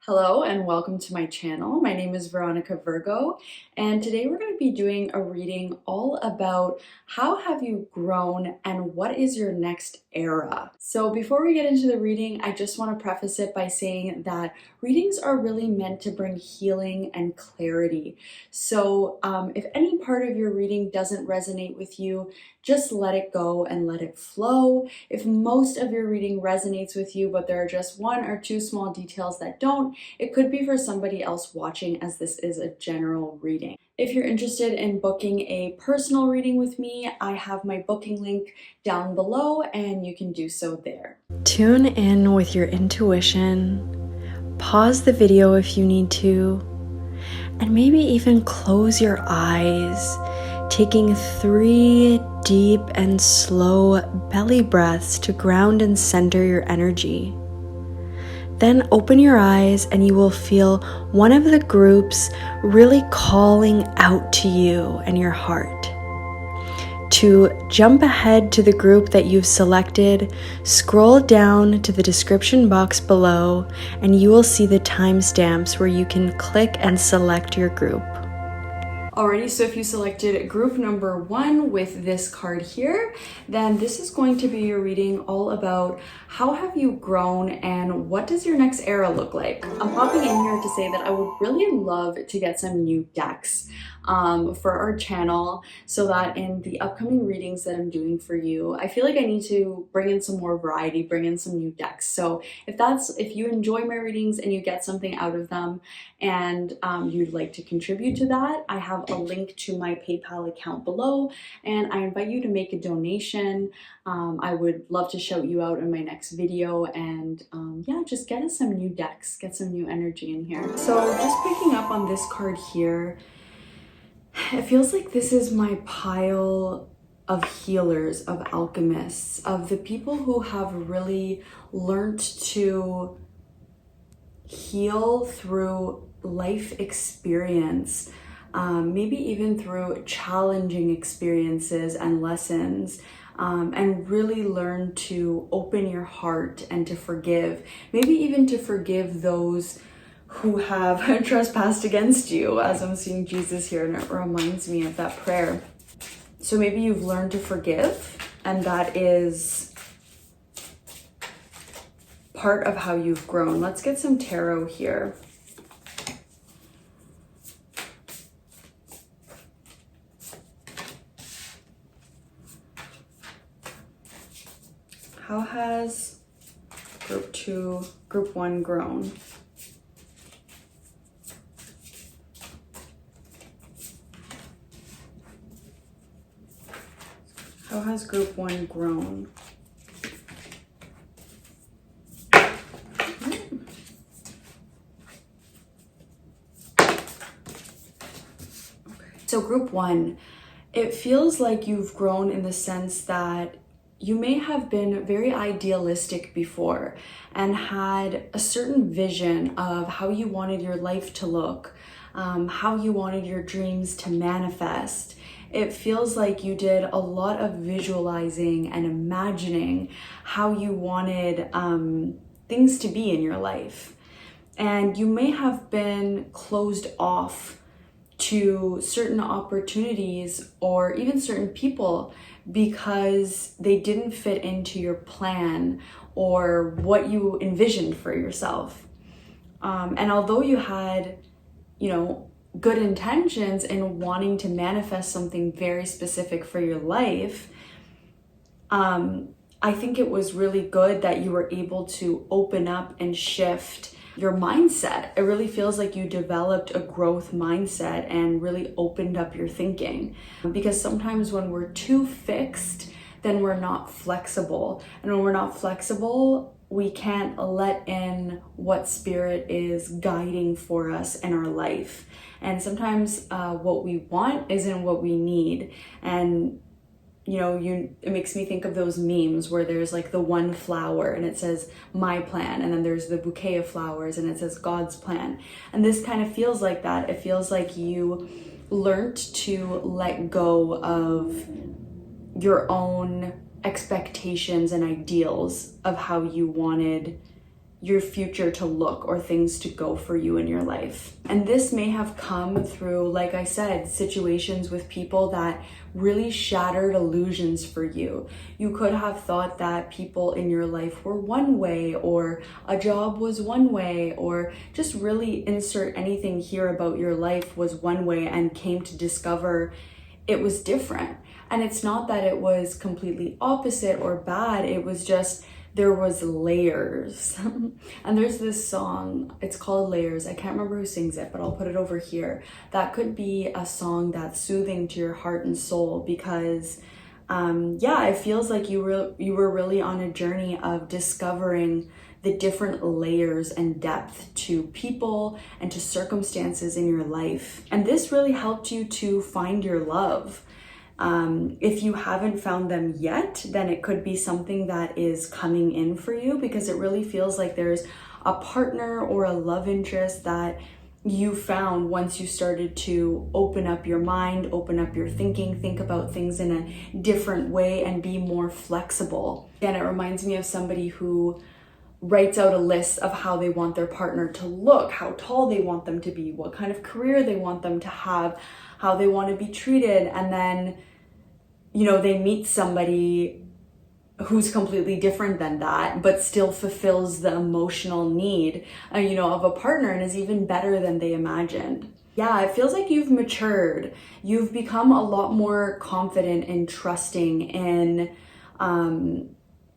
Hello and welcome to my channel. My name is Veronica Virgo, and today we're going to be doing a reading all about how have you grown and what is your next era. So before we get into the reading, I just want to preface it by saying that readings are really meant to bring healing and clarity. So if any part of your reading doesn't resonate with you, just let it go and let it flow. If most of your reading resonates with you, but there are just one or two small details that don't, it could be for somebody else watching, as this is a general reading. If you're interested in booking a personal reading with me, I have my booking link down below and you can do so there. Tune in with your intuition, pause the video if you need to, and maybe even close your eyes, taking 3 deep and slow belly breaths to ground and center your energy. Then open your eyes and you will feel one of the groups really calling out to you and your heart. To jump ahead to the group that you've selected, scroll down to the description box below and you will see the timestamps where you can click and select your group. Alrighty, so if you selected group number 1 with this card here, then this is going to be your reading all about how have you grown and what does your next era look like. I'm popping in here to say that I would really love to get some new decks for our channel so that in the upcoming readings that I'm doing for you, I feel like I need to bring in some more variety, bring in some new decks. So if you enjoy my readings and you get something out of them and you'd like to contribute to that, I have a link to my PayPal account below and I invite you to make a donation. I would love to shout you out in my next video and yeah, just get us some new decks, get some new energy in here. So just picking up on this card here, it feels like this is my pile of healers, of alchemists, of the people who have really learned to heal through life experience, maybe even through challenging experiences and lessons, and really learn to open your heart and to forgive, maybe even to forgive those who have trespassed against you, as I'm seeing Jesus here, and it reminds me of that prayer. So maybe you've learned to forgive, and that is part of how you've grown. Let's get some tarot here. How has group 1 grown? How has group 1 grown? So group 1, it feels like you've grown in the sense that you may have been very idealistic before and had a certain vision of how you wanted your life to look, how you wanted your dreams to manifest. It feels like you did a lot of visualizing and imagining how you wanted things to be in your life. And you may have been closed off to certain opportunities or even certain people because they didn't fit into your plan or what you envisioned for yourself. And although you had, good intentions in wanting to manifest something very specific for your life, I think it was really good that you were able to open up and shift your mindset. It really feels like you developed a growth mindset and really opened up your thinking. Because sometimes when we're too fixed, then we're not flexible. And when we're not flexible, we can't let in what spirit is guiding for us in our life. And sometimes what we want isn't what we need. And it makes me think of those memes where there's like the one flower and it says my plan, and then there's the bouquet of flowers and it says God's plan. And this kind of feels like that. It feels like you learned to let go of your own expectations and ideals of how you wanted your future to look or things to go for you in your life. And this may have come through, like I said, situations with people that really shattered illusions for you. You could have thought that people in your life were one way, or a job was one way, or just really insert anything here about your life was one way, and came to discover it was different. And it's not that it was completely opposite or bad, it was just there was layers. And there's this song, it's called Layers. I can't remember who sings it, but I'll put it over here. That could be a song that's soothing to your heart and soul, because yeah, it feels like you were really on a journey of discovering the different layers and depth to people and to circumstances in your life. And this really helped you to find your love. If you haven't found them yet, then it could be something that is coming in for you, because it really feels like there's a partner or a love interest that you found once you started to open up your mind, open up your thinking, think about things in a different way, and be more flexible. And it reminds me of somebody who writes out a list of how they want their partner to look, how tall they want them to be, what kind of career they want them to have, how they want to be treated. And then, you know, they meet somebody who's completely different than that, but still fulfills the emotional need, you know, of a partner, and is even better than they imagined. Yeah, it feels like you've matured. You've become a lot more confident and trusting in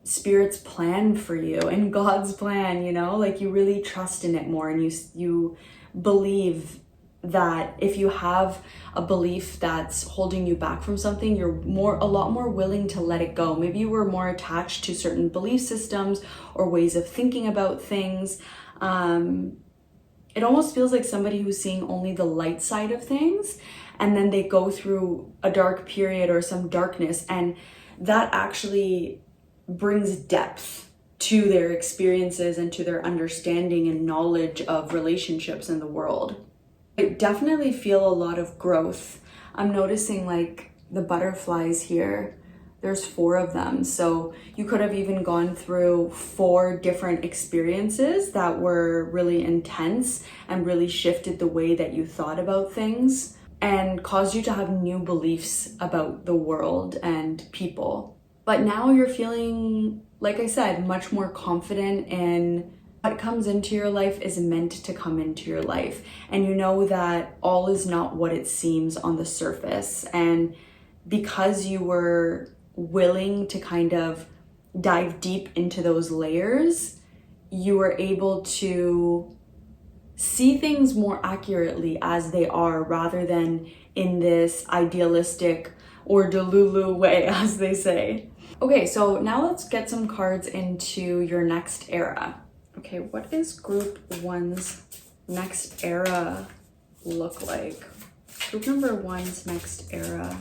Spirit's plan for you, and God's plan, you know, like you really trust in it more, and you believe that if you have a belief that's holding you back from something, you're a lot more willing to let it go. Maybe you were more attached to certain belief systems or ways of thinking about things. It almost feels like somebody who's seeing only the light side of things, and then they go through a dark period or some darkness, and that actually brings depth to their experiences and to their understanding and knowledge of relationships in the world. I definitely feel a lot of growth. I'm noticing like the butterflies here, there's 4 of them. So you could have even gone through 4 different experiences that were really intense and really shifted the way that you thought about things and caused you to have new beliefs about the world and people. But now you're feeling, like I said, much more confident in what comes into your life is meant to come into your life. And you know that all is not what it seems on the surface. And because you were willing to kind of dive deep into those layers, you were able to see things more accurately as they are, rather than in this idealistic or delulu way, as they say. Okay, so now let's get some cards into your next era. Okay, what is group 1's next era look like? Group number 1's next era.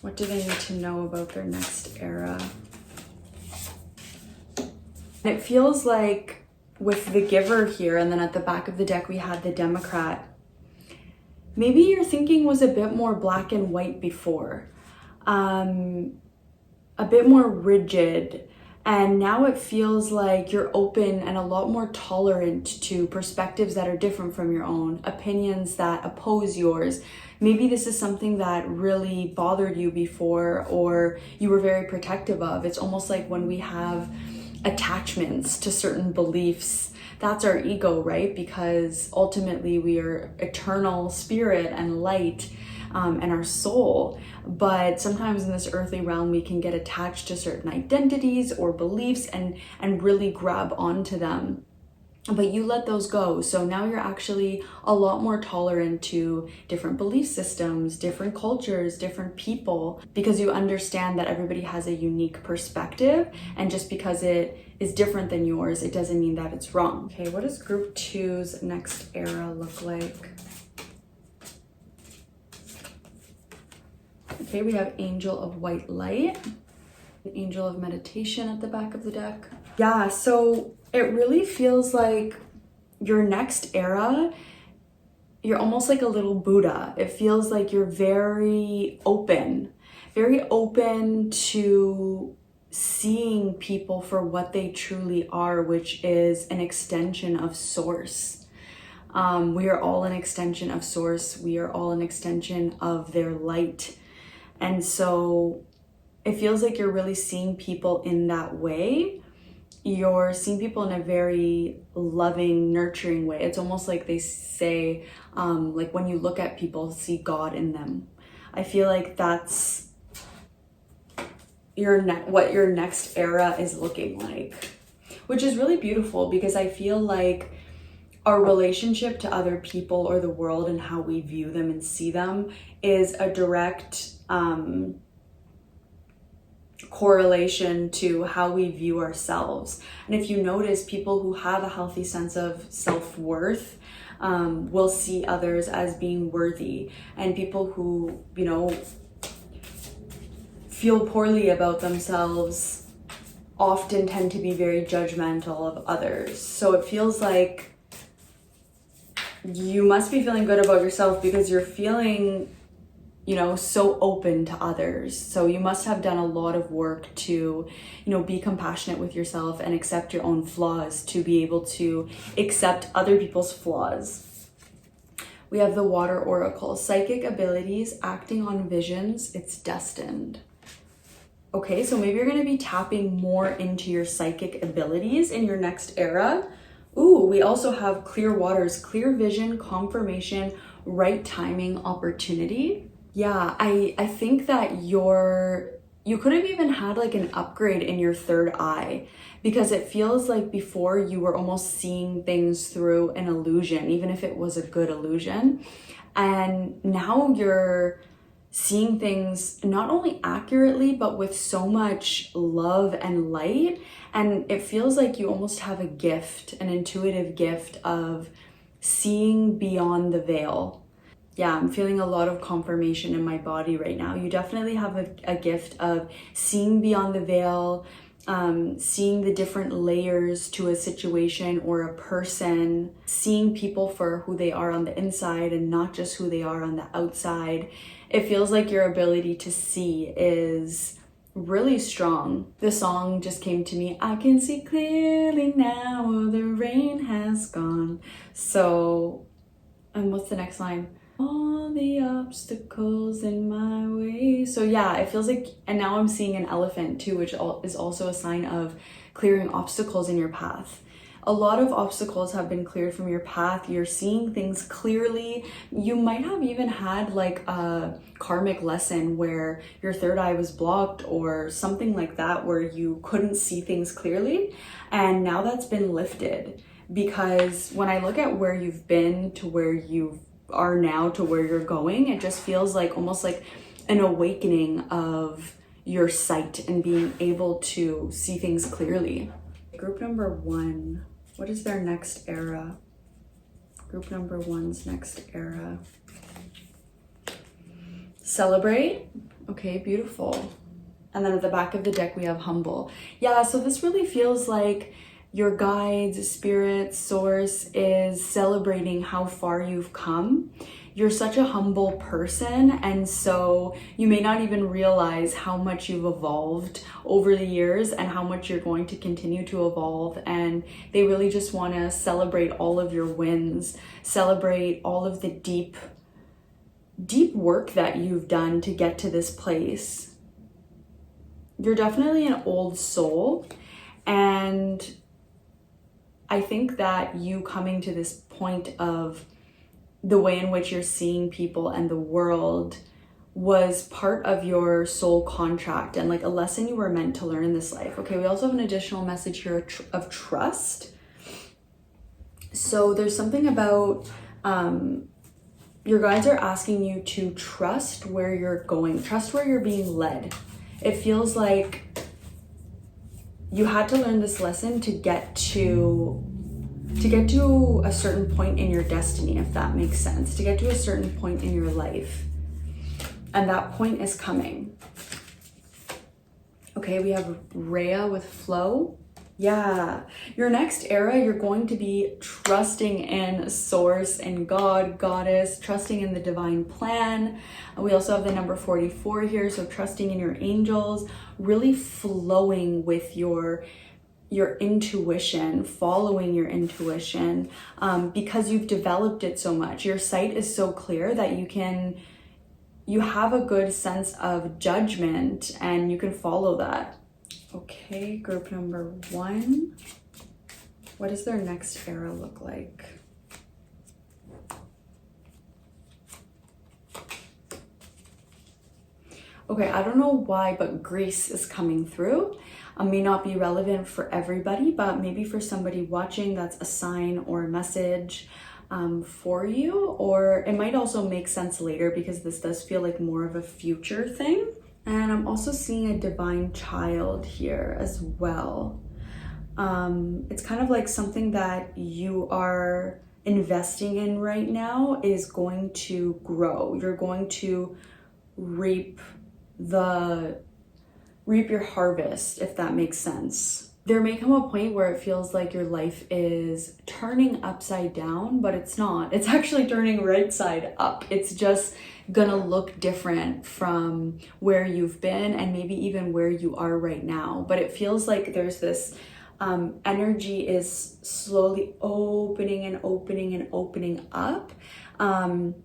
What do they need to know about their next era? It feels like with the Giver here, and then at the back of the deck we had the Democrat, maybe your thinking was a bit more black and white before. A bit more rigid. And now it feels like you're open and a lot more tolerant to perspectives that are different from your own, opinions that oppose yours. Maybe this is something that really bothered you before, or you were very protective of. It's almost like when we have attachments to certain beliefs, that's our ego, right? Because ultimately we are eternal spirit and light, and our soul. But sometimes in this earthly realm, we can get attached to certain identities or beliefs and really grab onto them. But you let those go. So now you're actually a lot more tolerant to different belief systems, different cultures, different people, because you understand that everybody has a unique perspective. And just because it is different than yours, it doesn't mean that it's wrong. Okay, what does group 2's next era look like? Okay, we have Angel of White Light, Angel of Meditation at the back of the deck. Yeah, so it really feels like your next era, you're almost like a little Buddha. It feels like you're very open to seeing people for what they truly are, which is an extension of Source. We are all an extension of Source. We are all an extension of their light. And so it feels like you're really seeing people in that way. You're seeing people in a very loving, nurturing way. It's almost like they say, like when you look at people, see God in them. I feel like that's what your next era is looking like, which is really beautiful, because I feel like our relationship to other people or the world and how we view them and see them is a direct correlation to how we view ourselves. And if you notice, people who have a healthy sense of self-worth will see others as being worthy, and people who, you know, feel poorly about themselves often tend to be very judgmental of others. So it feels like you must be feeling good about yourself because you're feeling, you know, so open to others. So you must have done a lot of work to, you know, be compassionate with yourself and accept your own flaws to be able to accept other people's flaws. We have the Water Oracle. Psychic abilities, acting on visions, it's destined. Okay, so maybe you're going to be tapping more into your psychic abilities in your next era. Ooh, we also have clear waters, clear vision, confirmation, right timing, opportunity. Yeah, I think that you could have even had like an upgrade in your third eye, because it feels like before you were almost seeing things through an illusion, even if it was a good illusion. And now you're seeing things not only accurately, but with so much love and light. And it feels like you almost have a gift, an intuitive gift of seeing beyond the veil. Yeah, I'm feeling a lot of confirmation in my body right now. You definitely have a gift of seeing beyond the veil, seeing the different layers to a situation or a person, seeing people for who they are on the inside and not just who they are on the outside. It feels like your ability to see is really strong. The song just came to me, I can see clearly now, the rain has gone. So, and what's the next line? All the obstacles in my way. So yeah, it feels like, and now I'm seeing an elephant too, which is also a sign of clearing obstacles in your path. A lot of obstacles have been cleared from your path. You're seeing things clearly. You might have even had like a karmic lesson where your third eye was blocked or something like that, where you couldn't see things clearly. And now that's been lifted, because when I look at where you've been to where you are now to where you're going, it just feels like almost like an awakening of your sight and being able to see things clearly. Group number 1, what is their next era? Group number 1's next era. Celebrate. Okay, beautiful. And then at the back of the deck, we have humble. Yeah, so this really feels like your guides, spirit, source is celebrating how far you've come. You're such a humble person, and so you may not even realize how much you've evolved over the years and how much you're going to continue to evolve. And they really just want to celebrate all of your wins, celebrate all of the deep work that you've done to get to this place. You're definitely an old soul, and I think that you coming to this point of the way in which you're seeing people and the world was part of your soul contract and like a lesson you were meant to learn in this life. Okay, we also have an additional message here of trust. So there's something about your guides are asking you to trust where you're going, trust where you're being led. It feels like you had to learn this lesson to get to a certain point in your destiny, if that makes sense, to get to a certain point in your life. And that point is coming. Okay, we have Rhea with flow. Yeah, your next era, you're going to be trusting in source and God, goddess, trusting in the divine plan. We also have the number 44 here, so trusting in your angels, really flowing with your intuition, following your intuition, because you've developed it so much. Your sight is so clear that you have a good sense of judgment and you can follow that. Okay, group number 1. What does their next era look like? Okay, I don't know why, but Greece is coming through. May not be relevant for everybody, but maybe for somebody watching, that's a sign or a message for you. Or it might also make sense later because this does feel like more of a future thing. And I'm also seeing a divine child here as well. It's kind of like something that you are investing in right now is going to grow. You're going to reap your harvest, if that makes sense. There may come a point where it feels like your life is turning upside down, but it's not. It's actually turning right side up. It's just gonna look different from where you've been and maybe even where you are right now. But it feels like there's this energy is slowly opening and opening and opening up. And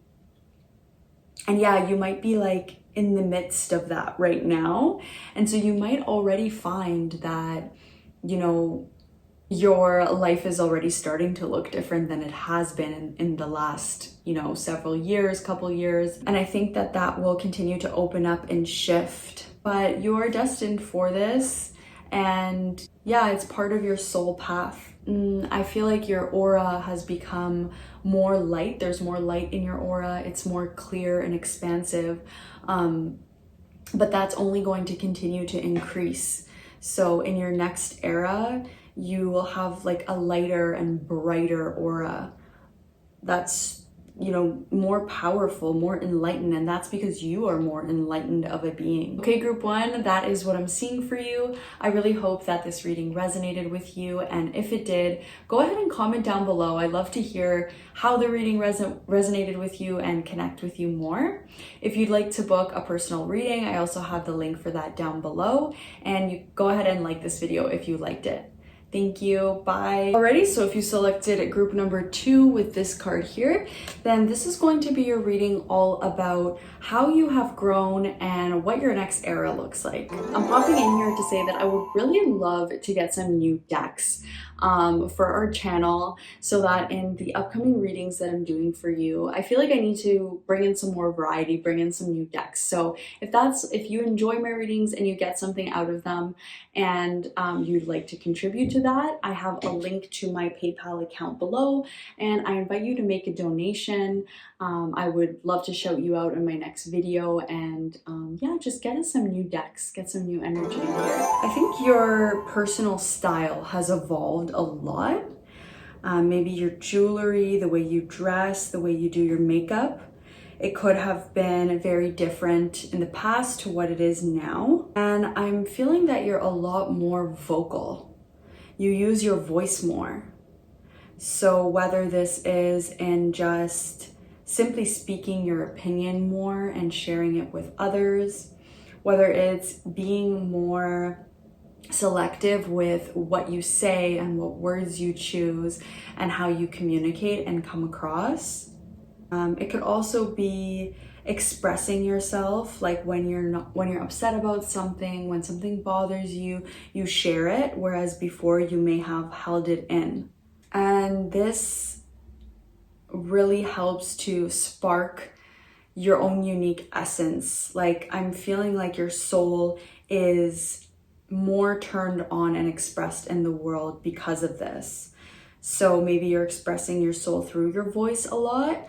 yeah, you might be like in the midst of that right now. And so you might already find that, you know, your life is already starting to look different than it has been in the last, you know, several years, couple years. And I think that that will continue to open up and shift. But you're destined for this. And yeah, it's part of your soul path. I feel like your aura has become more light. There's more light in your aura. It's more clear and expansive. But that's only going to continue to increase. So in your next era, you will have like a lighter and brighter aura that's, you know, more powerful, more enlightened, and that's because you are more enlightened of a being. Okay, group 1, that is what I'm seeing for you. I really hope that this reading resonated with you, and if it did, go ahead and comment down below. I'd love to hear how the reading resonated with you and connect with you more. If you'd like to book a personal reading, I also have the link for that down below, and you go ahead and like this video if you liked it. Thank you, bye. Alrighty, so if you selected group number 2 with this card here, then this is going to be your reading all about how you have grown and what your next era looks like. I'm popping in here to say that I would really love to get some new decks for our channel so that in the upcoming readings that I'm doing for you, I feel like I need to bring in some more variety, bring in some new decks. So if you enjoy my readings and you get something out of them and you'd like to contribute to that, I have a link to my PayPal account below, and I invite you to make a donation. I would love to shout you out in my next video, and yeah, just get us some new decks, get some new energy in here. I think your personal style has evolved a lot. Maybe your jewelry, the way you dress, the way you do your makeup. It could have been very different in the past to what it is now. And I'm feeling that you're a lot more vocal. You use your voice more. So whether this is in just simply speaking your opinion more and sharing it with others, whether it's being more selective with what you say and what words you choose and how you communicate and come across. It could also be expressing yourself, like when you're upset about something, when something bothers you, you share it, whereas before you may have held it in. And this really helps to spark your own unique essence. Like, I'm feeling like your soul is more turned on and expressed in the world because of this. So maybe you're expressing your soul through your voice a lot,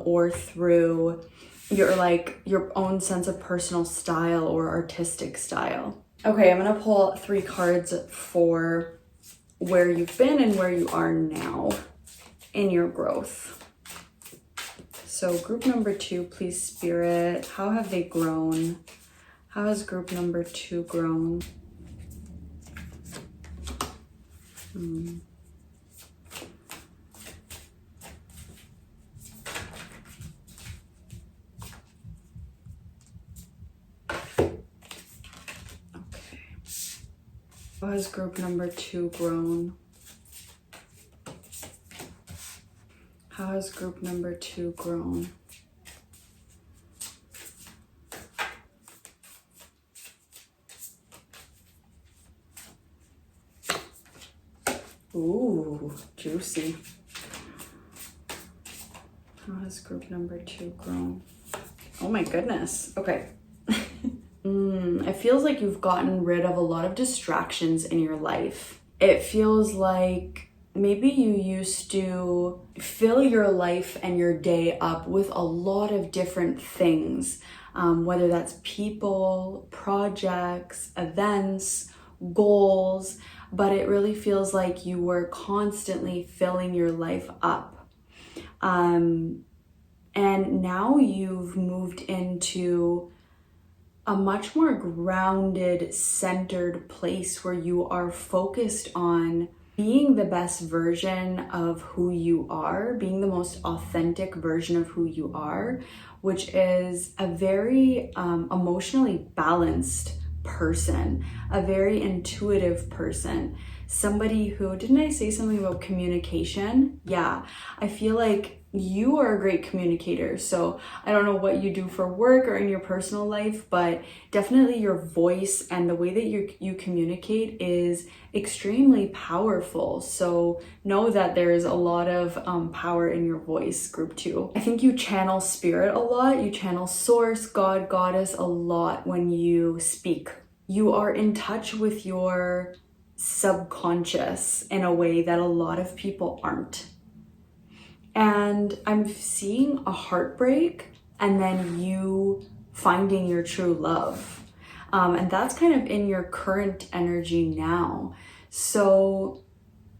or through your own sense of personal style or artistic style. Okay, I'm gonna pull 3 cards for where you've been and where you are now in your growth. So group number 2, please, Spirit, how have they grown? How has group number 2 grown? How has group number 2 grown? How has group number 2 grown? Ooh, juicy. How has group number 2 grown? Oh my goodness. Okay. It feels like you've gotten rid of a lot of distractions in your life. It feels like maybe you used to fill your life and your day up with a lot of different things, whether that's people, projects, events, goals, but it really feels like you were constantly filling your life up. And now you've moved into a much more grounded, centered place where you are focused on being the best version of who you are, being the most authentic version of who you are, which is a very emotionally balanced person, a very intuitive person, somebody who, didn't I say something about communication? Yeah, I feel like you are a great communicator. So I don't know what you do for work or in your personal life, but definitely your voice and the way that you communicate is extremely powerful. So know that there is a lot of power in your voice, group 2. I think you channel spirit a lot. You channel source, God, goddess a lot when you speak. You are in touch with your subconscious in a way that a lot of people aren't. And I'm seeing a heartbreak and then you finding your true love. And that's kind of in your current energy now. So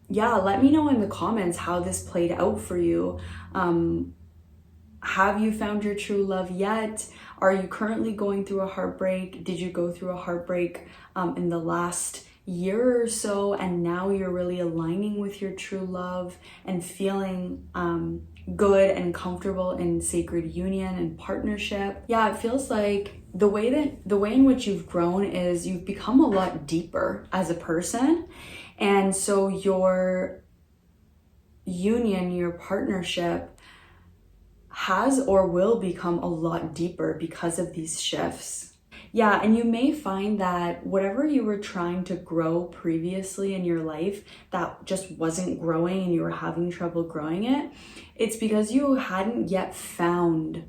yeah, let me know in the comments how this played out for you. Have you found your true love yet? Are you currently going through a heartbreak? Did you go through a heartbreak in the last year or so, and now you're really aligning with your true love and feeling good and comfortable in sacred union and partnership? Yeah, it feels like the way in which you've grown is you've become a lot deeper as a person, and so your union, your partnership has or will become a lot deeper because of these shifts. Yeah, and you may find that whatever you were trying to grow previously in your life that just wasn't growing and you were having trouble growing it, it's because you hadn't yet found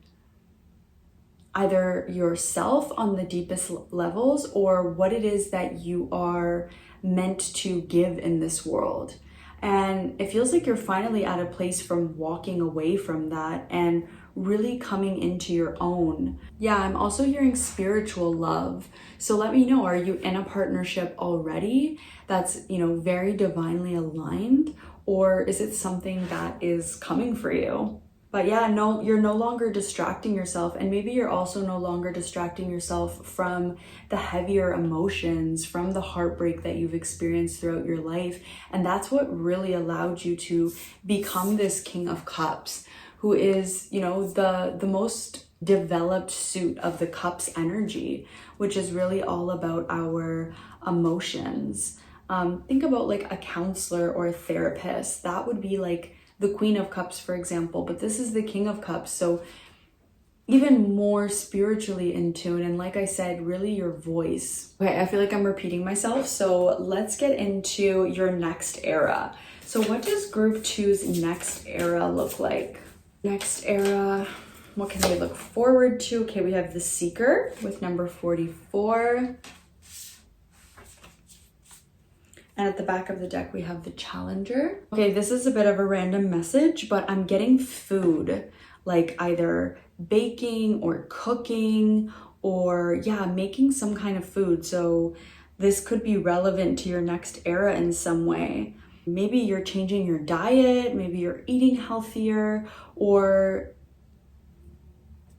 either yourself on the deepest levels or what it is that you are meant to give in this world. And it feels like you're finally at a place from walking away from that and really coming into your own. Yeah, I'm also hearing spiritual love. So let me know, are you in a partnership already that's, very divinely aligned? Or is it something that is coming for you? But yeah, no, you're no longer distracting yourself, and maybe you're also no longer distracting yourself from the heavier emotions, from the heartbreak that you've experienced throughout your life. And that's what really allowed you to become this King of Cups, who is, the most developed suit of the Cups energy, which is really all about our emotions. Think about like a counselor or a therapist. That would be like the Queen of Cups, for example, but this is the King of Cups. So even more spiritually in tune. And like I said, really your voice. Okay, I feel like I'm repeating myself. So let's get into your next era. So what does group 2's next era look like? Next era, what can they look forward to? Okay, we have the Seeker with number 44. And at the back of the deck, we have the Challenger. Okay, this is a bit of a random message, but I'm getting food, like either baking or cooking or making some kind of food. So this could be relevant to your next era in some way. Maybe you're changing your diet, maybe you're eating healthier, or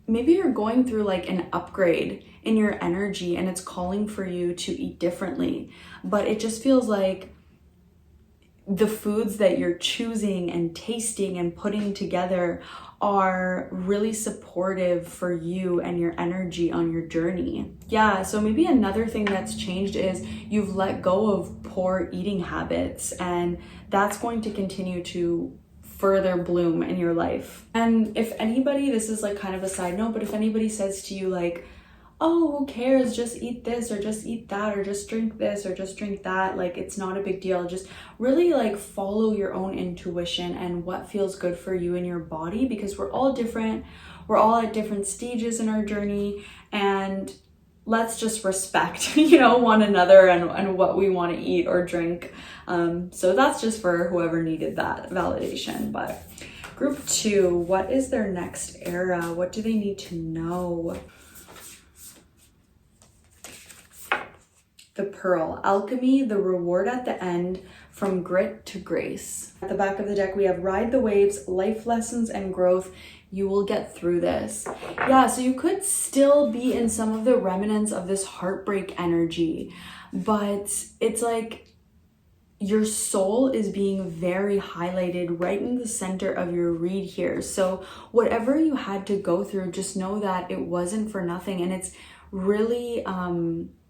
maybe you're going through like an upgrade in your energy and it's calling for you to eat differently. But it just feels like the foods that you're choosing and tasting and putting together are really supportive for you and your energy on your journey. Yeah, so maybe another thing that's changed is you've let go of poor eating habits, and that's going to continue to further bloom in your life. And if anybody, this is like kind of a side note, but if anybody says to you like, oh, who cares, just eat this or just eat that or just drink this or just drink that, like it's not a big deal, just really like follow your own intuition and what feels good for you and your body, because we're all different, we're all at different stages in our journey, and let's just respect, you know, one another and what we want to eat or drink. So that's just for whoever needed that validation. But group 2, what is their next era? What do they need to know? The Pearl, alchemy, the reward at the end, from grit to grace. At the back of the deck, we have ride the waves, life lessons and growth. You will get through this. Yeah, so you could still be in some of the remnants of this heartbreak energy, but it's like your soul is being very highlighted right in the center of your read here. So whatever you had to go through, just know that it wasn't for nothing, and it's really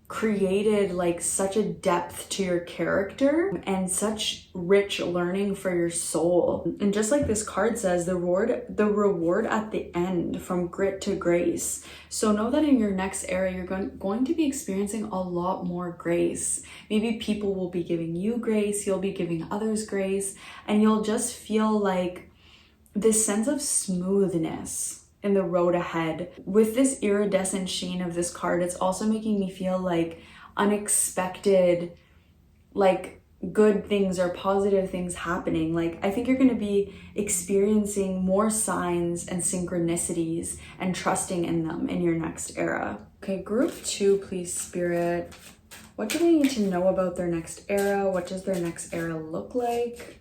created like such a depth to your character and such rich learning for your soul. And just like this card says, the reward at the end, from grit to grace. So know that in your next era, you're going to be experiencing a lot more grace. Maybe people will be giving you grace, you'll be giving others grace, and you'll just feel like this sense of smoothness in the road ahead. With this iridescent sheen of this card, it's also making me feel like unexpected, like good things or positive things happening. Like I think you're going to be experiencing more signs and synchronicities and trusting in them in your next era. Okay, group 2, please, Spirit. What do they need to know about their next era? What does their next era look like?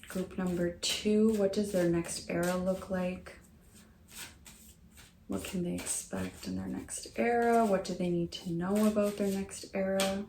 Group number 2, what does their next era look like? What can they expect in their next era? What do they need to know about their next era?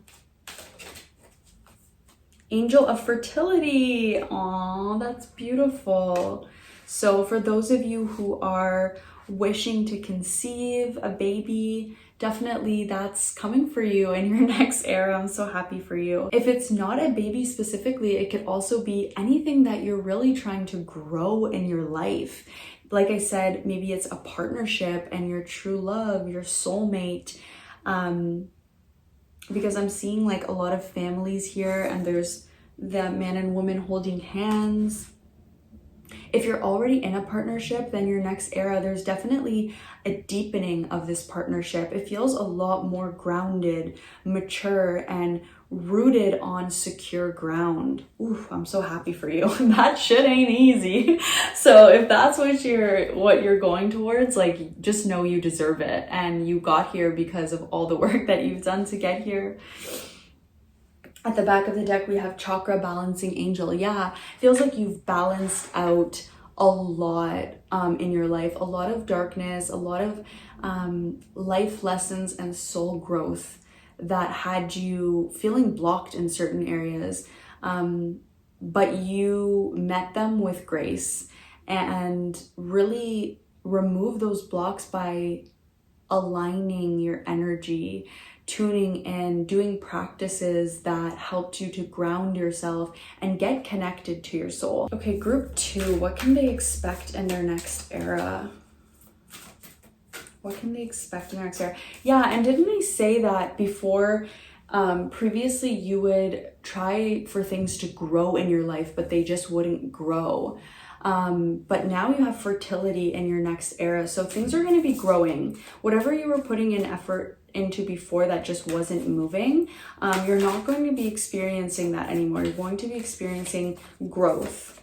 Angel of Fertility. Aw, that's beautiful. So for those of you who are wishing to conceive a baby, definitely that's coming for you in your next era. I'm so happy for you. If it's not a baby specifically, it could also be anything that you're really trying to grow in your life. Like I said, maybe it's a partnership and your true love, your soulmate. Because I'm seeing like a lot of families here, and there's the man and woman holding hands. If you're already in a partnership, then your next era, there's definitely a deepening of this partnership. It feels a lot more grounded, mature, and rooted on secure ground. Ooh, I'm so happy for you. That shit ain't easy. So if that's what you're going towards, like, just know you deserve it, and you got here because of all the work that you've done to get here. At the back of the deck, we have Chakra Balancing Angel. Yeah, feels like you've balanced out a lot in your life, a lot of darkness, a lot of life lessons and soul growth that had you feeling blocked in certain areas, but you met them with grace and really remove those blocks by aligning your energy, tuning in, doing practices that helped you to ground yourself and get connected to your soul. Okay, group 2, what can they expect in their next era? What can they expect in their next era? Yeah, and didn't I say that before? Previously, you would try for things to grow in your life, but they just wouldn't grow. But now you have fertility in your next era. So things are going to be growing. Whatever you were putting in effort into before that just wasn't moving, you're not going to be experiencing that anymore. You're going to be experiencing growth.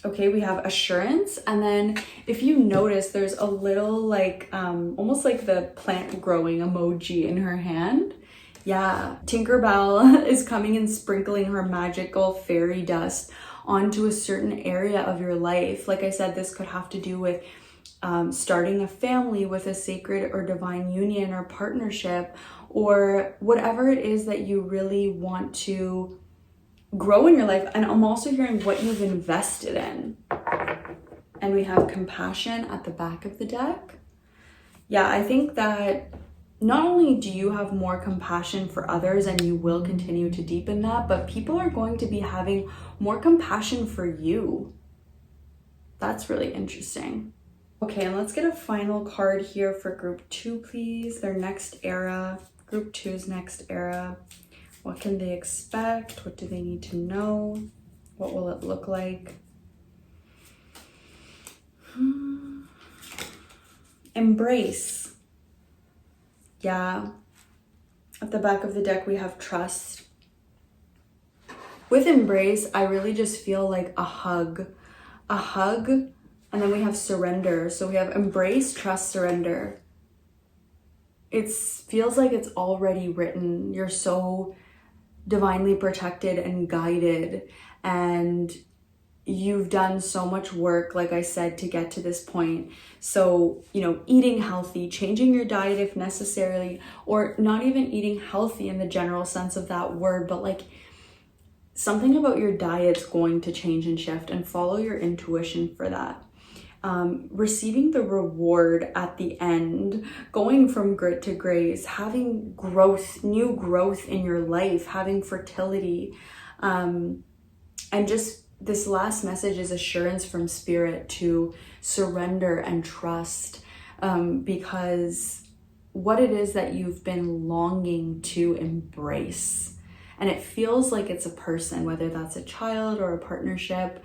Okay, we have assurance. And then if you notice, there's a little like, almost like the plant growing emoji in her hand. Yeah, Tinkerbell is coming and sprinkling her magical fairy dust onto a certain area of your life. Like I said, this could have to do with starting a family with a sacred or divine union or partnership, or whatever it is that you really want to grow in your life. And I'm also hearing what you've invested in. And we have compassion at the back of the deck. Yeah, I think that not only do you have more compassion for others, and you will continue to deepen that, but people are going to be having more compassion for you. That's really interesting. Okay, and let's get a final card here for group 2, please. Their next era, group 2's next era. What can they expect? What do they need to know? What will it look like? Embrace. Yeah. At the back of the deck, we have trust. With embrace, I really just feel like a hug, and then we have surrender. So we have embrace, trust, surrender. It feels like it's already written. You're so divinely protected and guided, and you've done so much work, like I said, to get to this point. So, you know, eating healthy, changing your diet if necessary, or not even eating healthy in the general sense of that word, but like something about your diet's going to change and shift, and follow your intuition for that. Receiving the reward at the end, going from grit to grace, having growth, new growth in your life, having fertility, and just this last message is assurance from spirit to surrender and trust, because what it is that you've been longing to embrace, and it feels like it's a person, whether that's a child or a partnership,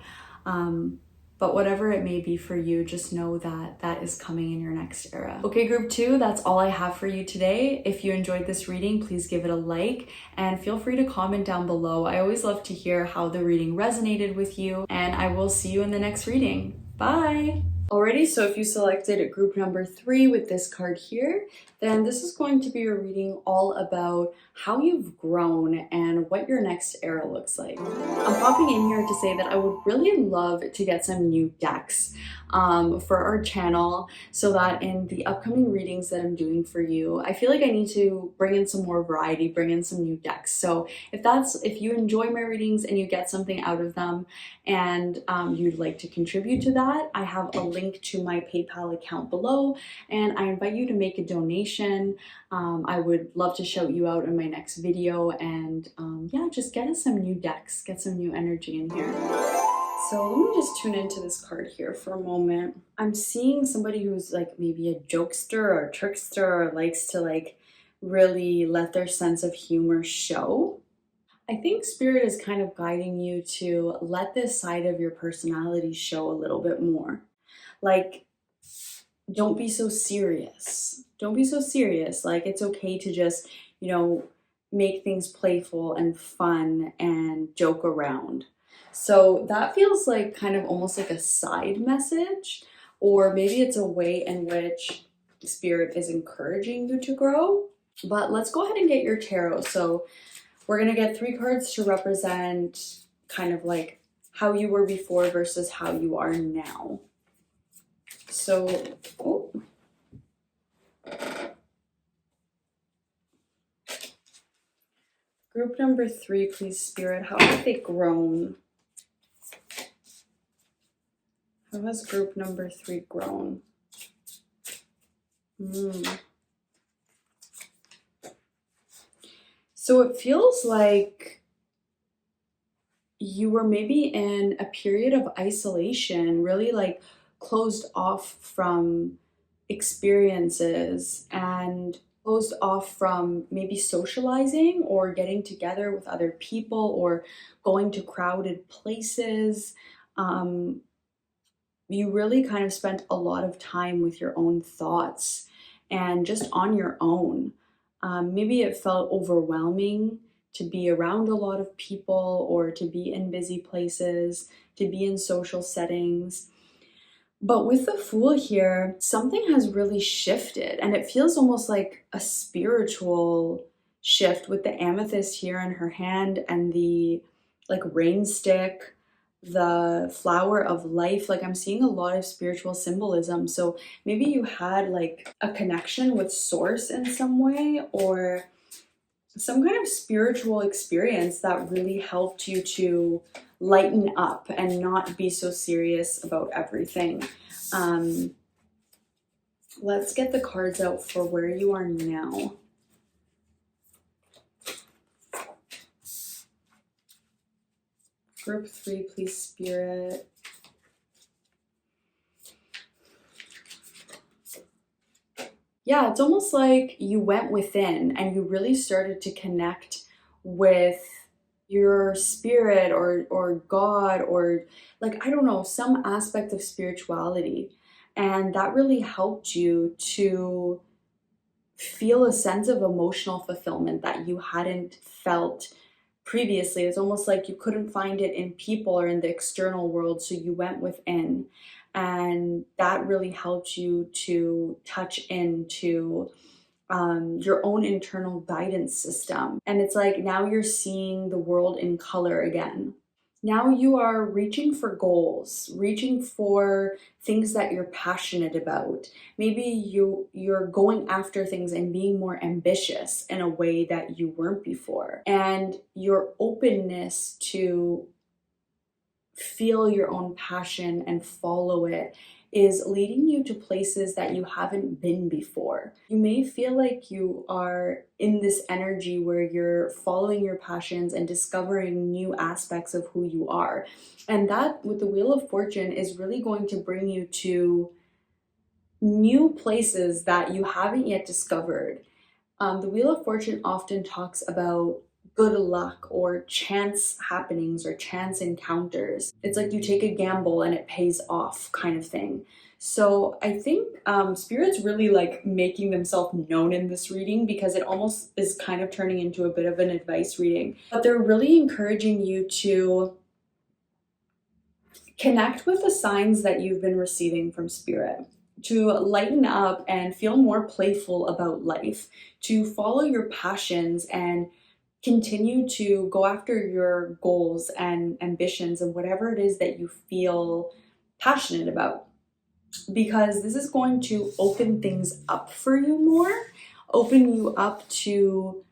but whatever it may be for you, just know that that is coming in your next era. Okay, group 2, that's all I have for you today. If you enjoyed this reading, please give it a like, and feel free to comment down below. I always love to hear how the reading resonated with you, and I will see you in the next reading. Bye! Alrighty, so if you selected group number 3 with this card here, then this is going to be a reading all about how you've grown and what your next era looks like. I'm popping in here to say that I would really love to get some new decks for our channel, so that in the upcoming readings that I'm doing for you, I feel like I need to bring in some more variety, bring in some new decks. So if you enjoy my readings and you get something out of them, and you'd like to contribute to that, I have a link to my PayPal account below, and I invite you to make a donation. I would love to shout you out in my next video, and yeah, just get us some new decks, get some new energy in here. So let me just tune into this card here for a moment. I'm seeing somebody who's like maybe a jokester or trickster, or likes to like really let their sense of humor show. I think spirit is kind of guiding you to let this side of your personality show a little bit more. Like, don't be so serious. Don't be so serious. Like, it's okay to just, you know, make things playful and fun and joke around. So that feels like kind of almost like a side message, or maybe it's a way in which spirit is encouraging you to grow. But let's go ahead and get your tarot. So we're going to get 3 cards to represent kind of like how you were before versus how you are now. So, group number 3, please, spirit, how have they grown? How has group number 3 grown? So it feels like you were maybe in a period of isolation, really like closed off from experiences, and closed off from maybe socializing or getting together with other people or going to crowded places. You really kind of spent a lot of time with your own thoughts and just on your own. Maybe it felt overwhelming to be around a lot of people, or to be in busy places, to be in social settings. But with the Fool here, something has really shifted, and it feels almost like a spiritual shift with the amethyst here in her hand, and the like rain stick, the flower of life. Like, I'm seeing a lot of spiritual symbolism. So maybe you had like a connection with source in some way, or some kind of spiritual experience that really helped you to lighten up and not be so serious about everything. Let's get the cards out for where you are now. Group 3, please, Spirit. Yeah, it's almost like you went within and you really started to connect with your spirit or God, or like, I don't know, some aspect of spirituality. And that really helped you to feel a sense of emotional fulfillment that you hadn't felt previously. It's almost like you couldn't find it in people or in the external world, so you went within. And that really helped you to touch into your own internal guidance system. And it's like now you're seeing the world in color again. Now you are reaching for goals, reaching for things that you're passionate about. Maybe you're going after things and being more ambitious in a way that you weren't before. And your openness to feel your own passion and follow it is leading you to places that you haven't been before. You may feel like you are in this energy where you're following your passions and discovering new aspects of who you are. And that, with the Wheel of Fortune, is really going to bring you to new places that you haven't yet discovered. The Wheel of Fortune often talks about good luck or chance happenings or chance encounters. It's like you take a gamble and it pays off kind of thing. So I think Spirit's really like making themselves known in this reading, because it almost is kind of turning into a bit of an advice reading. But they're really encouraging you to connect with the signs that you've been receiving from Spirit, to lighten up and feel more playful about life, to follow your passions and continue to go after your goals and ambitions and whatever it is that you feel passionate about, because this is going to open things up for you more, open you up to,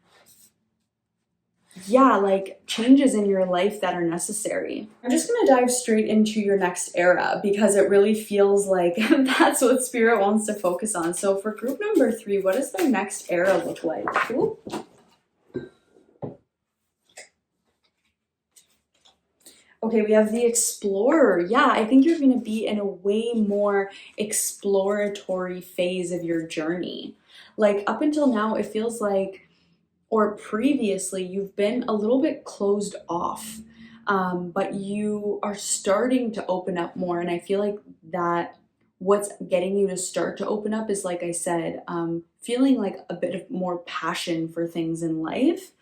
yeah, like changes in your life that are necessary. I'm just gonna dive straight into your next era, because it really feels like that's what Spirit wants to focus on. So for group number 3, what does their next era look like? Ooh. Okay, we have the Explorer. Yeah, I think you're going to be in a way more exploratory phase of your journey. Like up until now, it feels like, or previously, you've been a little bit closed off, but you are starting to open up more. And I feel like that what's getting you to start to open up is, like I said, feeling like a bit of more passion for things in life.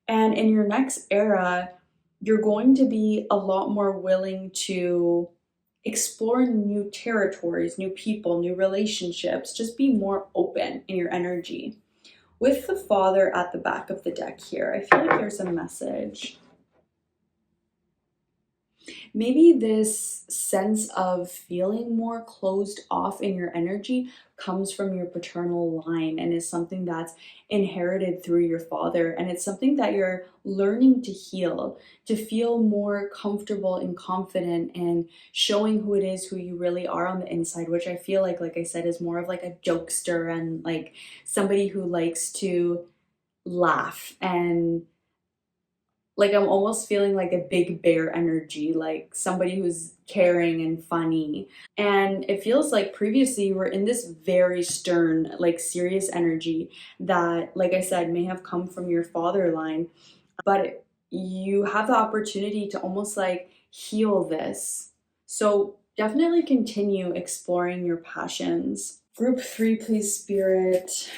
And in your next era, you're going to be a lot more willing to explore new territories, new people, new relationships, just be more open in your energy. With the Father at the back of the deck here, I feel like there's a message. Maybe this sense of feeling more closed off in your energy comes from your paternal line and is something that's inherited through your father. And it's something that you're learning to heal, to feel more comfortable and confident in showing who it is, who you really are on the inside, which I feel like I said, is more of like a jokester and like somebody who likes to laugh. And like I'm almost feeling like a big bear energy, like somebody who's caring and funny. And it feels like previously you were in this very stern, like serious energy that, like I said, may have come from your father line, but you have the opportunity to almost like heal this. So definitely continue exploring your passions. Group 3, please, Spirit.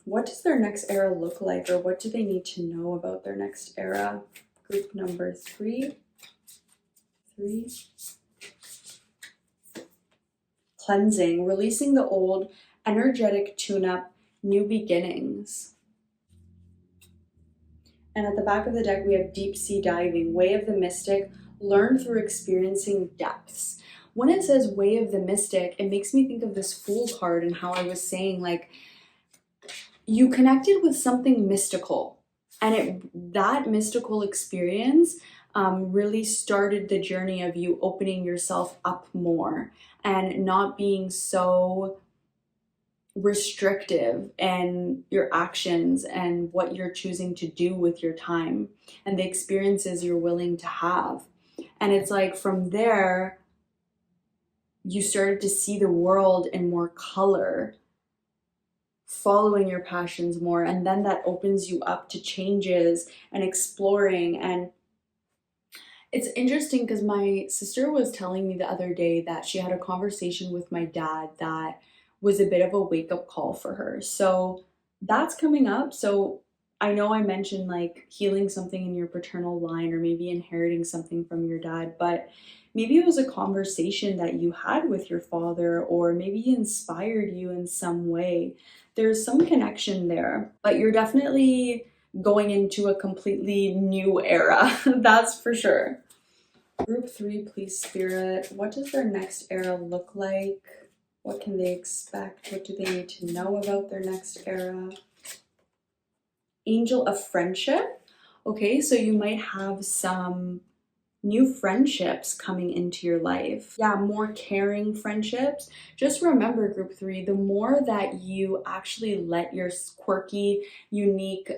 What does their next era look like, or what do they need to know about their next era? Group number 3. Cleansing, releasing the old, energetic tune-up, new beginnings. And at the back of the deck, we have deep sea diving, way of the mystic, learn through experiencing depths. When it says way of the mystic, it makes me think of this Fool card and how I was saying, like, you connected with something mystical And that mystical experience really started the journey of you opening yourself up more and not being so restrictive in your actions and what you're choosing to do with your time and the experiences you're willing to have. And it's like from there, you started to see the world in more color, following your passions more, and then that opens you up to changes and exploring. And it's interesting because my sister was telling me the other day that she had a conversation with my dad that was a bit of a wake-up call for her. So that's coming up. So I know I mentioned like healing something in your paternal line or maybe inheriting something from your dad, but maybe it was a conversation that you had with your father, or maybe he inspired you in some way. There's some connection there, but you're definitely going into a completely new era. That's for sure. Group 3, please, Spirit. What does their next era look like? What can they expect? What do they need to know about their next era? Angel of Friendship. Okay, so you might have some new friendships coming into your life. Yeah, more caring friendships. Just remember, Group 3, the more that you actually let your quirky, unique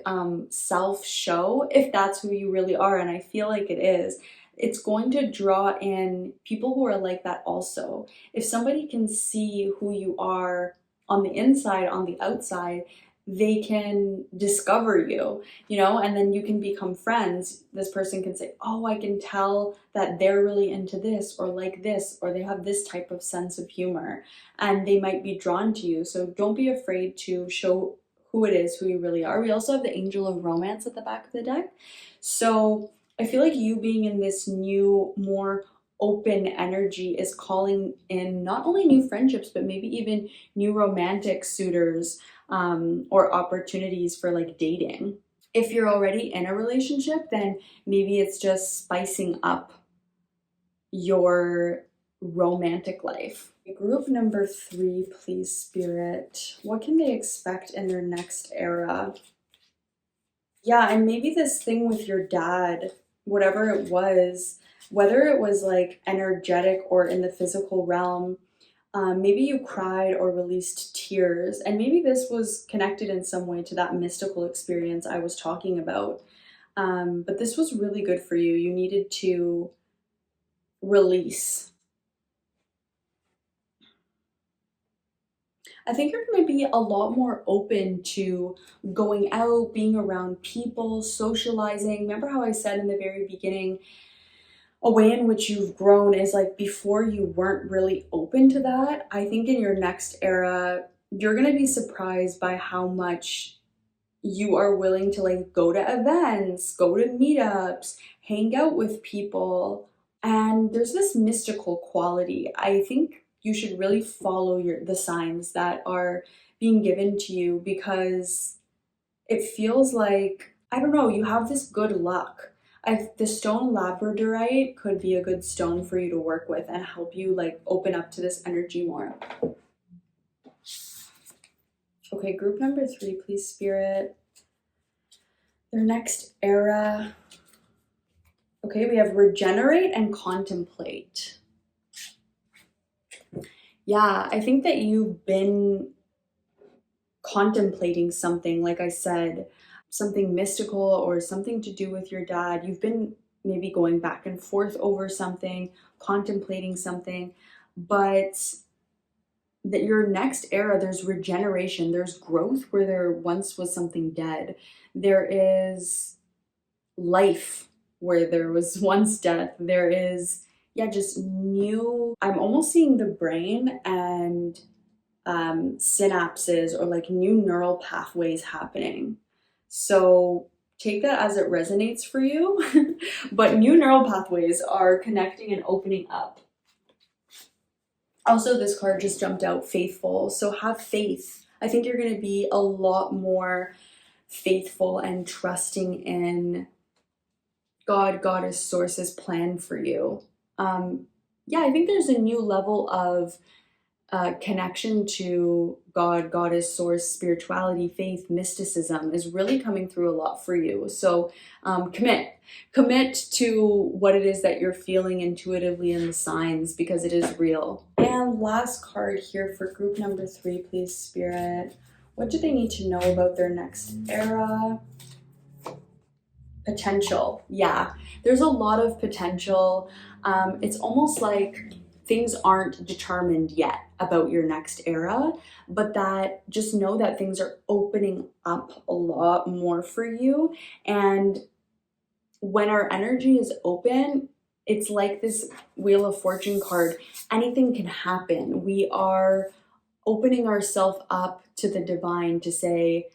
self show, if that's who you really are, and I feel like it is, it's going to draw in people who are like that also. If somebody can see who you are on the inside, on the outside, they can discover you, and then you can become friends. This person can say, oh, I can tell that they're really into this or like this, or they have this type of sense of humor, and they might be drawn to you. So don't be afraid to show who it is, who you really are. We also have the Angel of Romance at the back of the deck. So I feel like you being in this new, more open energy is calling in not only new friendships, but maybe even new romantic suitors, or opportunities for like dating. If you're already in a relationship, then maybe it's just spicing up your romantic life. Group number 3, please, Spirit. What can they expect in their next era? Yeah, and maybe this thing with your dad, whatever it was, whether it was like energetic or in the physical realm, maybe you cried or released tears, and maybe this was connected in some way to that mystical experience I was talking about. But this was really good for you. You needed to release. I think you're going to be a lot more open to going out, being around people, socializing. Remember how I said in the very beginning, a way in which you've grown is like before you weren't really open to that. I think in your next era, you're going to be surprised by how much you are willing to like go to events, go to meetups, hang out with people. And there's this mystical quality. I think you should really follow the signs that are being given to you, because it feels like, I don't know, you have this good luck. The stone labradorite could be a good stone for you to work with and help you like open up to this energy more. Okay, group number 3, please, Spirit. Their next era. Okay, we have regenerate and contemplate. Yeah, I think that you've been contemplating something, like I said, something mystical or something to do with your dad. You've been maybe going back and forth over something, contemplating something, but that your next era, there's regeneration, there's growth where there once was something dead. There is life where there was once death. There is, just new, I'm almost seeing the brain and synapses or like new neural pathways happening. So take that as it resonates for you. But new neural pathways are connecting and opening up. Also, this card just jumped out, faithful. So have faith. I think you're going to be a lot more faithful and trusting in God, Goddess, Source's plan for you. I think there's a new level of connection to God, goddess, source, spirituality, faith, mysticism is really coming through a lot for you. So commit to what it is that you're feeling intuitively in the signs, because it is real. And last card here for group number 3, please, Spirit. What do they need to know about their next era? Potential. Yeah, there's a lot of potential. It's almost like things aren't determined yet about your next era, but that just know that things are opening up a lot more for you. And when our energy is open, it's like this Wheel of Fortune card. Anything can happen. We are opening ourselves up to the divine to say,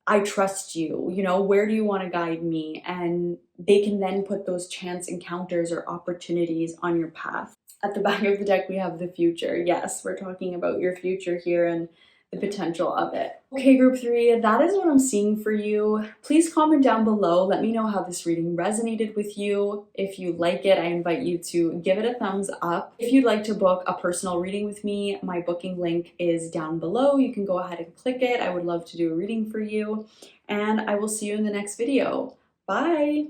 I trust you, you know, where do you want to guide me? And they can then put those chance encounters or opportunities on your path. At the back of the deck, we have the future. Yes, we're talking about your future here and the potential of it. Okay, group 3, that is what I'm seeing for you. Please comment down below. Let me know how this reading resonated with you. If you like it, I invite you to give it a thumbs up. If you'd like to book a personal reading with me, my booking link is down below. You can go ahead and click it. I would love to do a reading for you. And I will see you in the next video. Bye!